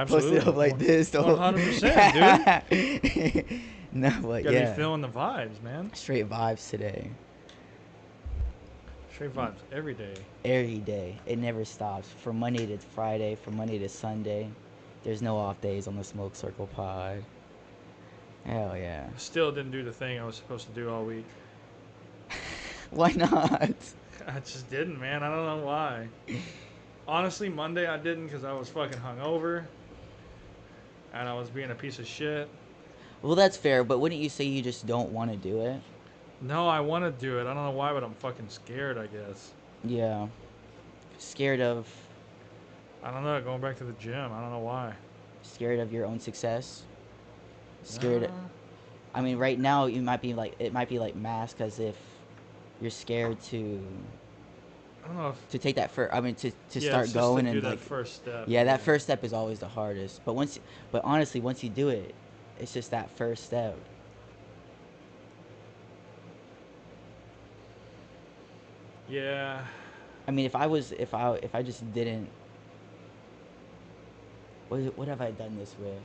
post it Absolutely. up like this. So 100%, dude. no, but Gotta be yeah, feeling the vibes, man. straight vibes today. Straight vibes every day. Every day, it never stops. From Monday to Friday, from Monday to Sunday. There's no off days on the Smoke Circle Pod. Hell yeah. Still didn't do the thing I was supposed to do all week. Why not? I just didn't, man. I don't know why. Honestly, Monday I didn't because I was fucking hungover and I was being a piece of shit. Well, that's fair, but wouldn't you say you just don't want to do it? No, I want to do it. I don't know why, but I'm fucking scared, I guess. Yeah. Scared of I don't know, going back to the gym. I don't know why. scared of your own success. Scared. Uh, I mean, right now you might be like it might be like masked as if you're scared I don't know if. to take that first. I mean, to Yeah, start it's just to going do and that like, first step. yeah, Yeah. that first step is always the hardest. But honestly, once you do it, it's just that first step. Yeah. I mean, if I just didn't, what have I done this with?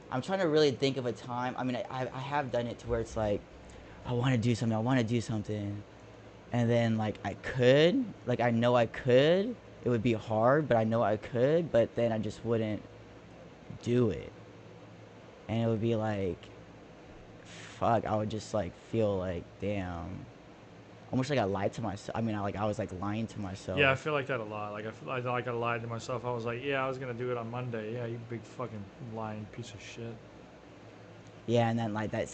I'm trying to really think of a time. I mean, I have done it to where it's like, I want to do something. I want to do something, and then like I could, like I know I could. It would be hard, but I know I could. But then I just wouldn't do it, and it would be like, fuck. I would just like feel like, damn, almost like I lied to myself. I mean, I was like lying to Yeah, I myself. feel like that a lot. Like I feel like I lied to myself. I was like, yeah, I was gonna do it on Monday. Yeah, you big fucking lying piece of shit. Yeah, and then like that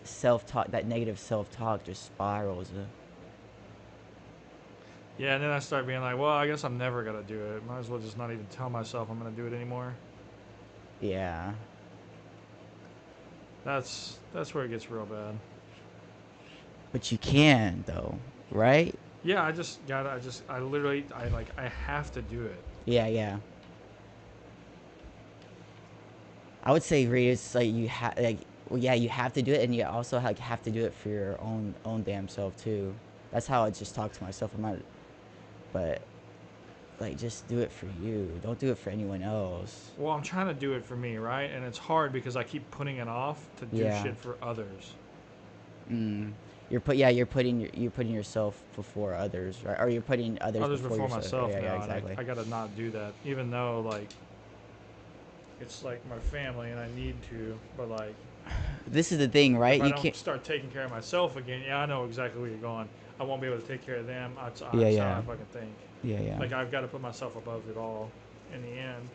self talk, that negative self talk just spirals. Yeah, and then I started being like, well, I guess I'm never gonna do it. Might as well just not even tell myself I'm gonna do it anymore. Yeah, That's where it gets real bad. but you can though, right? Yeah, I just gotta. I literally, I have to do it. Yeah, yeah. I would say, Reed, it's like you have like, well, yeah, you have to do it, and you also like have to do it for your own damn self too. That's how I just talk to myself. I'm not, but like, just do it for you. Don't do it for anyone else. Well, I'm trying to do it for me, right? And it's hard because I keep putting it off to do Yeah. shit for others. Mm. You're putting yourself before others, right? Or you're putting others Others before before yourself. myself Yeah, yeah, now, and exactly. I gotta not do that. Even though like it's like my family and I need to, but like This is the thing, if right? I You don't can't. start taking care of myself again, yeah, I know exactly where you're going. I won't be able to take care of them. Yeah, That's how yeah, I fucking think. yeah, yeah, Like I've got to put myself above it all in the end,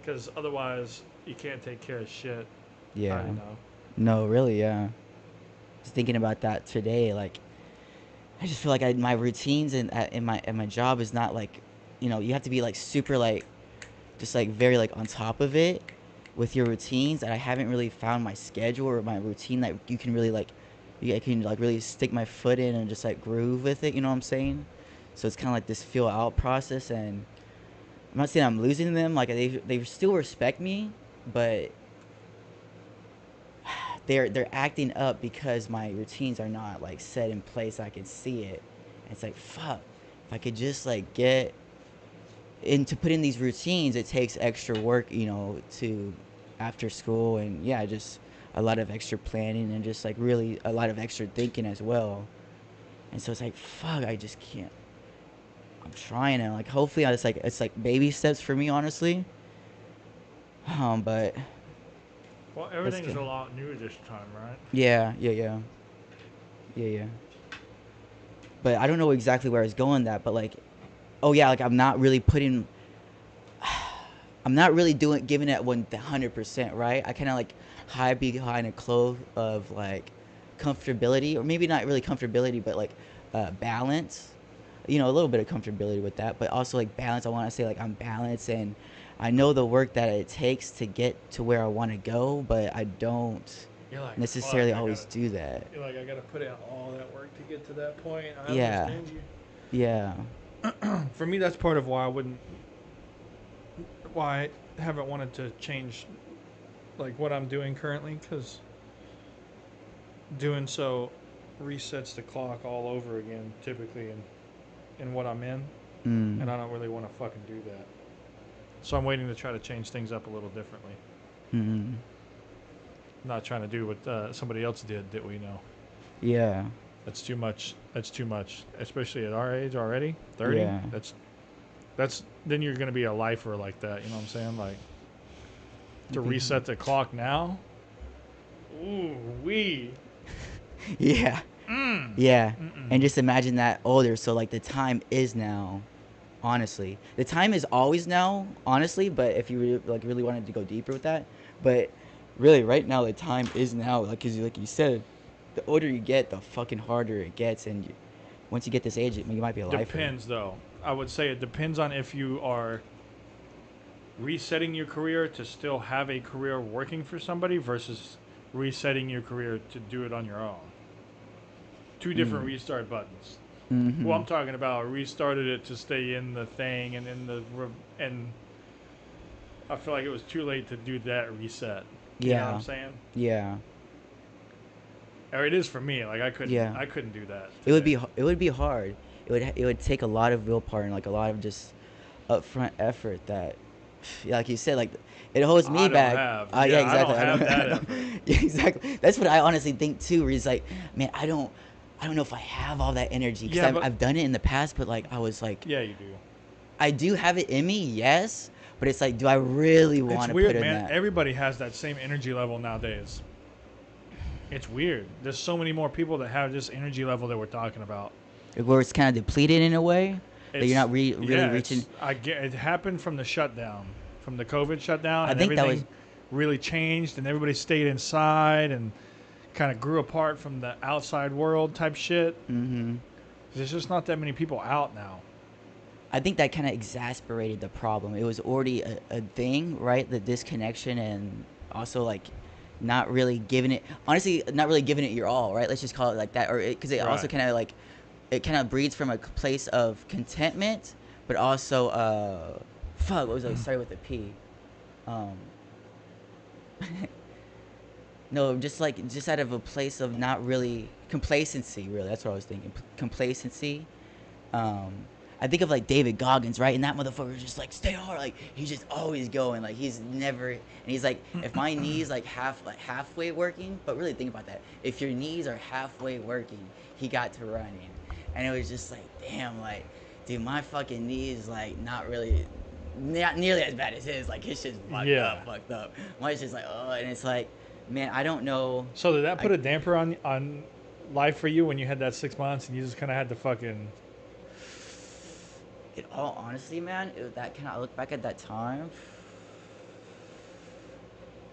because otherwise you can't take care of shit. How yeah. do you know? No, really, yeah. Just thinking about that today, like I just feel like my routines and in my job is not like, you have to be like super like just like very like on top of it with your routines. And I haven't really found my schedule or my routine that you can really like, I can like really stick my foot in and just like groove with it. You know what I'm saying? So it's kind of like this feel out process, and I'm not saying I'm losing them. Like they still respect me, but they're acting up because my routines are not like set in place. I can see it. And it's like, fuck, if I could just like get into put in these routines, it takes extra work, to after school, and yeah, just a lot of extra planning and just like really a lot of extra thinking as well. And so it's like, fuck, I just can't. I'm trying, and like hopefully it's like baby steps for me, honestly. But Well, that's everything's good. a lot new this time, right? Yeah, yeah, yeah, yeah, yeah. But I don't know exactly where I was going that, but like, oh yeah, like I'm not really doing giving it 100%, right? I kind of like hide behind a cloak of like comfortability, or maybe not really comfortability, but like balance. A little bit of comfortability with that, but also like balance. I want to say like I'm balanced, and I know the work that it takes to get to where I want to go, but I don't You're like, fuck, necessarily always do that. You're like, I gotta put in all that work to get to that point. I Yeah, understand you. yeah, For me, that's part of why I wouldn't, why I haven't wanted to change like what I'm doing currently, because doing so resets the clock all over again, typically in what I'm in. and Mm. I don't really want to fucking do that. So I'm waiting to try to change things up a little differently. Mm. Not trying to do what somebody else did that we know. Yeah. That's too much. That's too much, especially at our age already. 30. Yeah. That's then you're gonna be a lifer like that. You know what I'm saying? Like to It'd be reset the clock now. Ooh wee. Yeah. Mm. Yeah. And Mm-mm. just imagine that older. So like the time is now. Honestly, the time is always now. Honestly, but if you really, like really wanted to go deeper with that, but really right now the time is now. Like you said, the older you get, the fucking harder it gets, and once you get this age, you might be a lifer. Depends though. I would say it depends on if you are resetting your career to still have a career working for somebody versus resetting your career to do it on your own. Two different Mm. restart buttons. Well, Mm-hmm. I'm talking about restarted it to stay in the thing and in the and I feel like it was too late to do that reset. You know what I'm Yeah. saying? Yeah. Or it is for me. Like Yeah. I couldn't do that It would today. be it would be hard. It would take a lot of willpower and like a lot of just upfront effort that, yeah, like you said, like it holds me I don't back. have. Yeah, Yeah, I exactly. don't I don't. have I that don't. effort. Yeah, exactly. That's what I honestly think too. Where it's like, man, I don't know if I have all that energy because Yeah, but I've done it in the past, but like I was like, yeah, you do. I do have it in me, yes, but it's like, do I really It's want to put weird, in man. that? Everybody has that same energy level nowadays. It's weird. There's so many more people that have this energy level that we're talking about. Like, where it's kind of depleted in a way that you're It's not really yeah, reaching. it's I get it happened from the shutdown, from the COVID shutdown, I and think that was. everything really changed, and everybody stayed inside and kind of grew apart from the outside world type shit. Mm-hmm. There's just not that many people out now. I think that kind of exasperated the problem. It was already a thing, right? The disconnection and also like not really giving it, honestly, not really giving it your all, right? Let's just call it like that. Or because it also Right. kind of like, it kind of breeds from a place of contentment, but also, fuck, what was I? Sorry with the P. Um, no, just like, just out of a place of not really complacency, really. That's what I was thinking. Complacency. um I think of like David Goggins, right? And that motherfucker just like stay hard, like he's just always going, like he's never, and he's like, if my knees like halfway working, but really think about that. If your knees are halfway working, he got to running, and it was just like, damn, like, dude, my fucking knees like not really, not nearly as bad as his. Like his shit's fucked Yeah. up, fucked up. Mine's just like, oh, and it's like, man, I don't know. So did that I put a damper on life for you when you had that 6 months and you just kind of had to fucking In all honesty, man, that kind of, I look back at that time.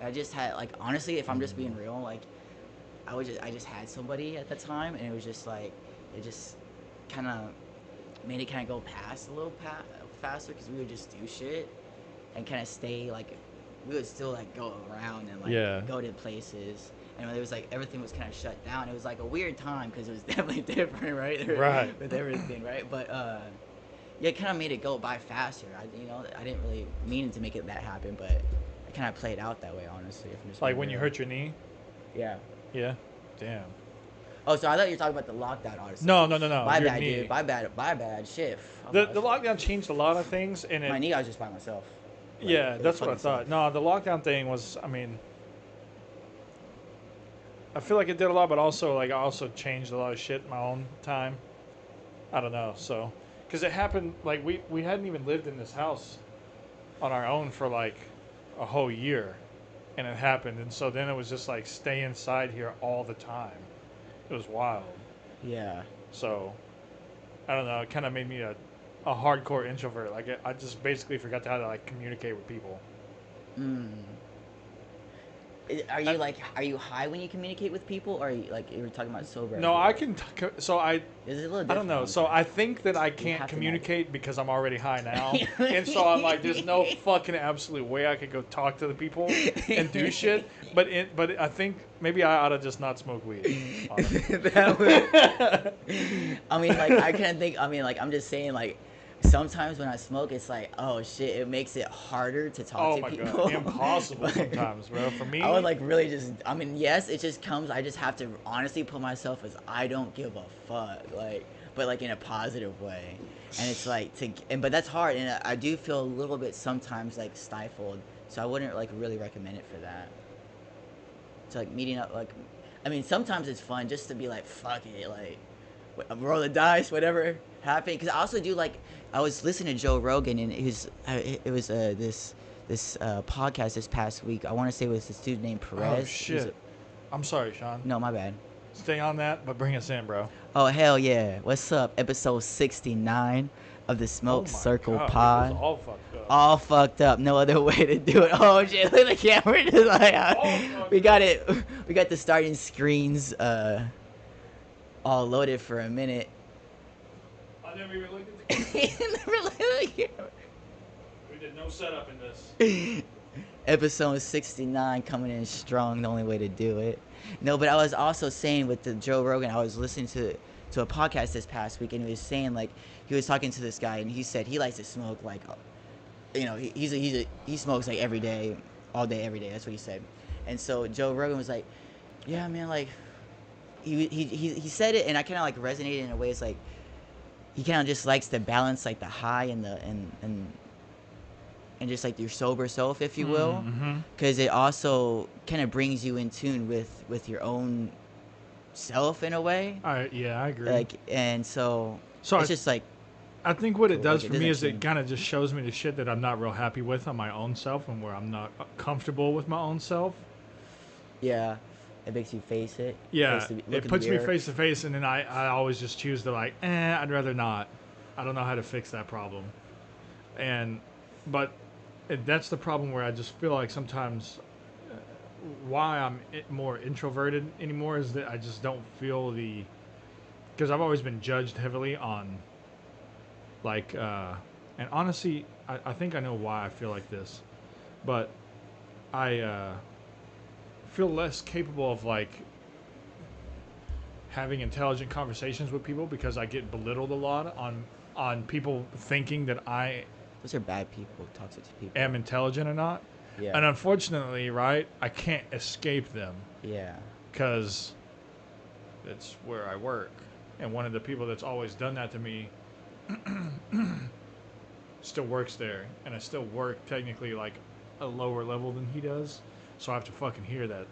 I just had like, honestly, if I'm just being real, like I just had somebody at the time, and it was just like, it just kind of made it kind of go past a little faster because we would just do shit and kind of stay like, we would still like go around and like yeah. go to places. And when it was like everything was kind of shut down, it was like a weird time because it was definitely different, right? Right. With everything, right? But yeah, it kind of made it go by faster. I didn't really mean to make it that happen, but it kind of played out that way, honestly. If I'm just Like being when you real. hurt your knee. Yeah. Yeah. Damn. Oh, so I thought you were talking about the lockdown, honestly. No, no, no, no. My Your bad, knee. dude. My bad. My bad. Shit. The lockdown changed a lot of things, and My it. knee, I was just by myself. Like, Yeah, it was that's what I fucking thought. safe. No, the lockdown thing was. I mean, I feel like it did a lot, but also like I also changed a lot of shit in my own time. I don't know. So, because it happened like we hadn't even lived in this house on our own for like a whole year, and it happened, and so then it was just like stay inside here all the time. It was wild. Yeah. So I don't know. It kind of made me a hardcore introvert. Like I just basically forgot how to like communicate with people. Mm. Are I, you like, are you high when you communicate with people, or are you like, you were talking about sober as no, I well? can. So Is it a little I don't different? know. I'm So sorry. I think that I You can't have to communicate because I'm already high now, and so I'm like, there's no fucking absolute way I could go talk to the people and do shit. But I think maybe I ought to just not smoke weed. Honestly. That would. I mean, like, I can't think. I mean, like, I'm just saying, like, sometimes when I smoke, it's like, oh shit, it makes it harder to talk Oh to my people. god, impossible But sometimes, bro. For me, I would like really just. I mean, yes, it just comes. I just have to honestly put myself as I don't give a fuck. Like, but like in a positive way. And it's like but that's hard, and I do feel a little bit sometimes like stifled. So I wouldn't like really recommend it for that. To like meeting up, like, I mean, sometimes it's fun just to be like, fuck it, like, roll the dice, whatever happened. Because I also do like, I was listening to Joe Rogan, and it was this podcast this past week. I want to say it was this dude named Perez. Oh shit! I'm sorry, Sean. No, my bad. Stay on that, but bring us in, bro. Oh hell yeah! What's up? Episode 69 of the Smoke Circle Pod. It was all fucked up. All fucked up. No other way to do it. Oh shit! Look at the camera. Just like, we got it. We got the starting screens all loaded for a minute. I never even looked at the camera. We did no setup in this. Episode 69 coming in strong. The only way to do it. No, but I was also saying with the Joe Rogan, I was listening to a podcast this past week, and he was saying, like, he was talking to this guy, and he said he likes to smoke, like, you know, he smokes like every day, all day, every day. That's what he said. And so Joe Rogan was like, yeah, man, like, he said it, and I kind of like resonated in a way. It's like he kind of just likes to balance like the high and the and just like your sober self, if you will, because it also kind of brings you in tune with your own self in a way. Yeah, I agree. Like, and so it's just like, I think what it does like, for me is it kind of just shows me the shit that I'm not real happy with on my own self, and where I'm not comfortable with my own self. Yeah, it makes you face it. Yeah, it puts me face to face, and then I always just choose to like, I'd rather not. I don't know how to fix that problem, but that's the problem where I just feel like sometimes why I'm more introverted anymore is that I just don't feel because I've always been judged heavily on like and honestly I think I know why I feel like this, but I feel less capable of like having intelligent conversations with people because I get belittled a lot on people thinking that I those are bad people, toxic people, am intelligent or not. Yeah. And unfortunately, right, I can't escape them. Yeah. Because it's where I work. And one of the people that's always done that to me still works there. And I still work technically like a lower level than he does. So I have to fucking hear that.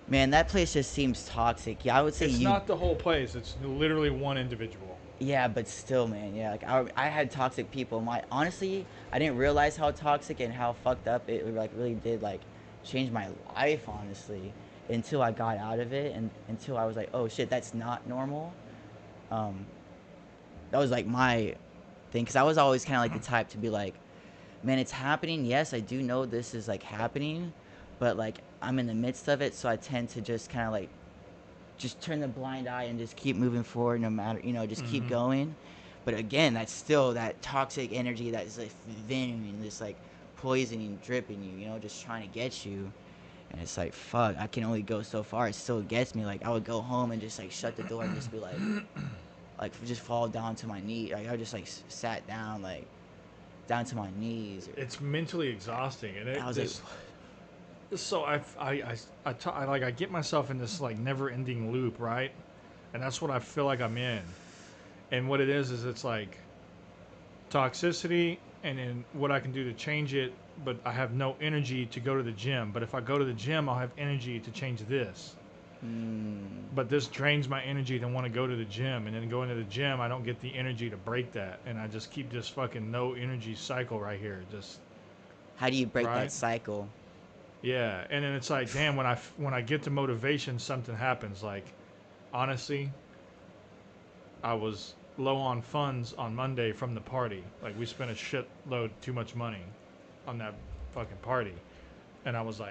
Man, that place just seems toxic. Yeah, I would say it's not the whole place. It's literally one individual. Yeah, but still, man. Yeah, like I had toxic people. Honestly, I didn't realize how toxic and how fucked up it like really did like change my life. Honestly, until I got out of it and until I was like, oh shit, that's not normal. That was like my thing, because I was always kind of like the type to be like, man, it's happening. Yes, I do know this is like happening, but like I'm in the midst of it, so I tend to just kind of like just turn the blind eye and just keep moving forward no matter, just keep going. But again, that's still that toxic energy that's like venom, just like poisoning, dripping you, just trying to get you. And it's like, fuck, I can only go so far. It still gets me. Like, I would go home and just like shut the door and just be like just fall down to my knee. Like, I just like sat down, like down to my knees. It's mentally exhausting, and I was like, so I get myself in this like never-ending loop, right? And that's what I feel like I'm in. And what it is it's like toxicity, and then what I can do to change it, but I have no energy to go to the gym. But if I go to the gym, I'll have energy to change this. But this drains my energy to want to go to the gym, and then going to the gym, I don't get the energy to break that, and I just keep this fucking no energy cycle right here. Just how do you break that cycle? Yeah, and then it's like, damn, when I get to motivation, something happens. Like, honestly, I was low on funds on Monday from the party. Like, we spent a shitload too much money on that fucking party. And I was like,